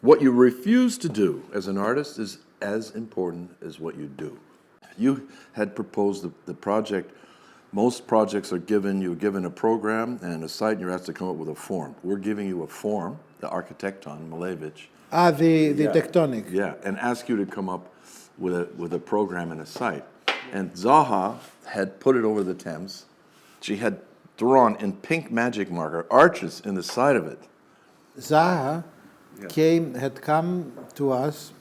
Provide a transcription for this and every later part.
What you refuse to do as an artist is as important as what you do. You had proposed the project. Most projects are you're given a program and a site, and you're asked to come up with a form. We're giving you a form, the architecton, Malevich. The tectonic. Yeah, and ask you to come up with a program and a site. And Zaha had put it over the Thames. She had drawn in pink magic marker arches in the side of it. Zaha had come to us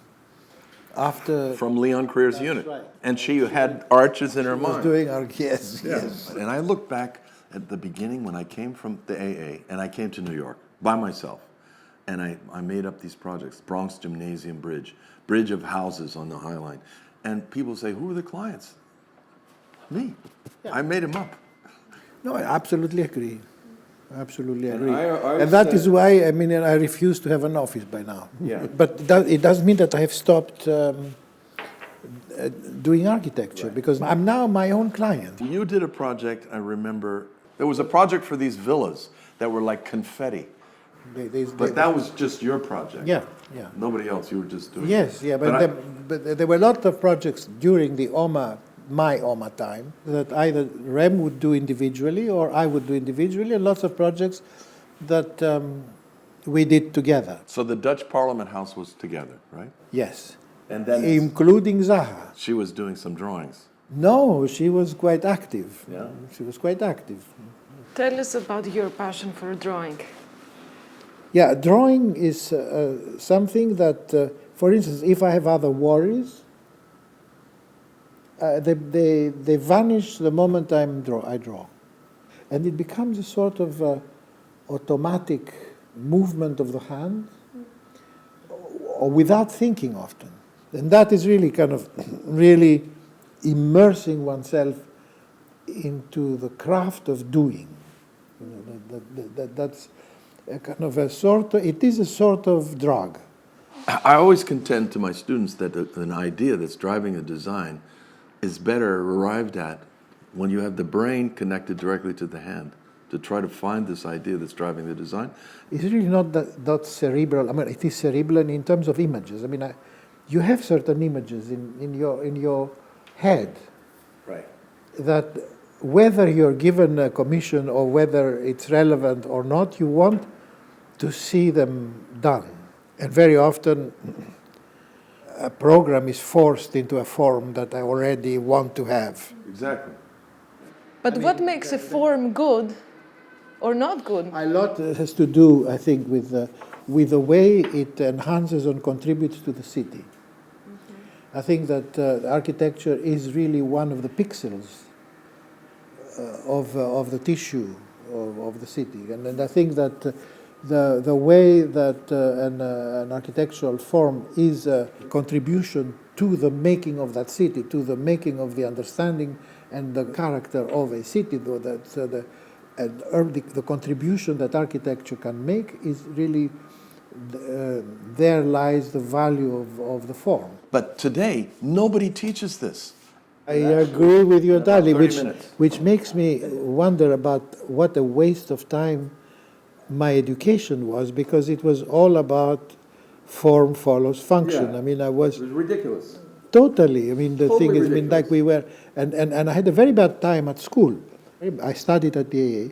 after... From Leon Creer's unit. Right. And she had arches in her mind. was doing yes. And I look back at the beginning when I came from the AA, and I came to New York by myself. And I made up these projects, Bronx Gymnasium Bridge of houses on the High Line. And people say, who are the clients? Me. Yeah. I made them up. No, I absolutely agree. Absolutely agree. I and that is why, I refuse to have an office by now. Yeah. But it doesn't mean that I have stopped doing architecture, because I'm now my own client. You did a project, I remember, there was a project for these villas that were like confetti. But that was just your project. Yeah. Nobody else, you were just doing Yes, it. but there were a lot of projects during my OMA time, that either Rem would do individually or I would do individually, and lots of projects that we did together. So the Dutch Parliament House was together, right? Yes. And then including Zaha. she was doing some drawings. No, she was quite active. Yeah. She was quite active. Tell us about your passion for drawing. Yeah, drawing is something that, for instance, if I have other worries, they vanish the moment I draw. And it becomes a sort of automatic movement of the hand, or without thinking often. And that is really really immersing oneself into the craft of doing. That's a kind of it is a sort of drug. I always contend to my students that an idea that's driving a design is better arrived at when you have the brain connected directly to the hand, to try to find this idea that's driving the design. It's really not that cerebral. It is cerebral in terms of images. You have certain images in your head. Right. That whether you're given a commission or whether it's relevant or not, you want to see them done. And very often a program is forced into a form that I already want to have. Exactly. But what makes a form good or not good? A lot has to do, I think, with the way it enhances and contributes to the city. Mm-hmm. I think that architecture is really one of the pixels of the tissue of the city. And I think that the way that an architectural form is a contribution to the making of that city, to the making of the understanding and the character of a city, though the contribution that architecture can make is really, there lies the value of the form. But today, nobody teaches this. I agree with you entirely, 30 minutes. which makes me wonder about what a waste of time my education was, because it was all about form follows function. Yeah. I was It was ridiculous. totally. The Totally thing is, ridiculous. like we were, and I had a very bad time at school. I studied at the AA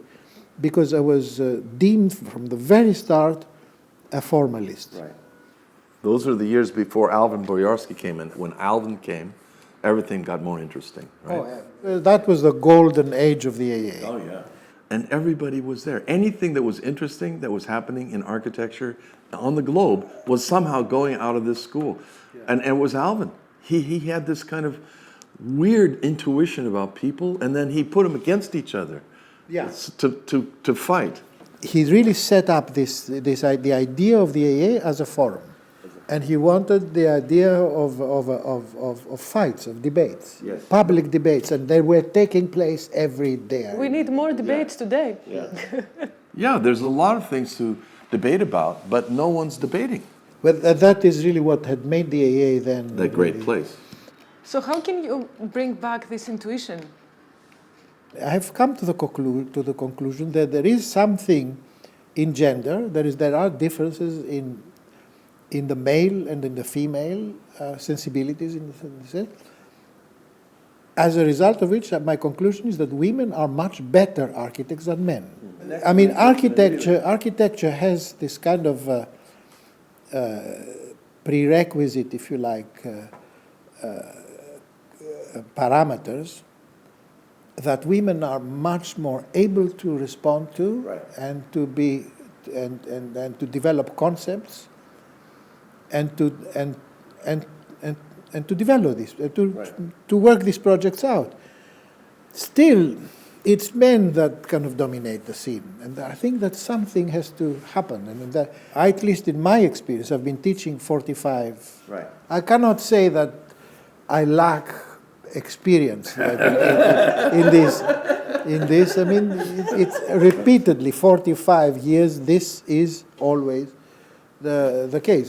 because I was deemed from the very start a formalist. Right. Those are the years before Alvin Boyarsky came in. When Alvin came, everything got more interesting, right? Oh, yeah. That was the golden age of the AA. Oh, yeah. And everybody was there. Anything that was interesting that was happening in architecture on the globe was somehow going out of this school. Yeah. And it was Alvin. He had this kind of weird intuition about people, and then he put them against each other. Yeah. To fight. He really set up the idea of the AA as a forum. And he wanted the idea of fights, of debates, yes. Public debates, and they were taking place every day. We need more debates today. Yeah. Yeah, there's a lot of things to debate about, but no one's debating. But that is really what had made the AA then That great place. So how can you bring back this intuition? I have come to the conclusion that there is something in gender. There are differences in the male and in the female sensibilities in the sex. As a result of which, my conclusion is that women are much better architects than men. I mean, architecture has this kind of prerequisite, if you like, parameters that women are much more able to respond to, Right. and to be and to develop concepts and to develop this, to work these projects out. Still, it's men that kind of dominate the scene, and I think that something has to happen. I mean, at least in my experience, I've been teaching 45. Right. I cannot say that I lack experience in this. I mean, it's repeatedly 45 years. This is always the case.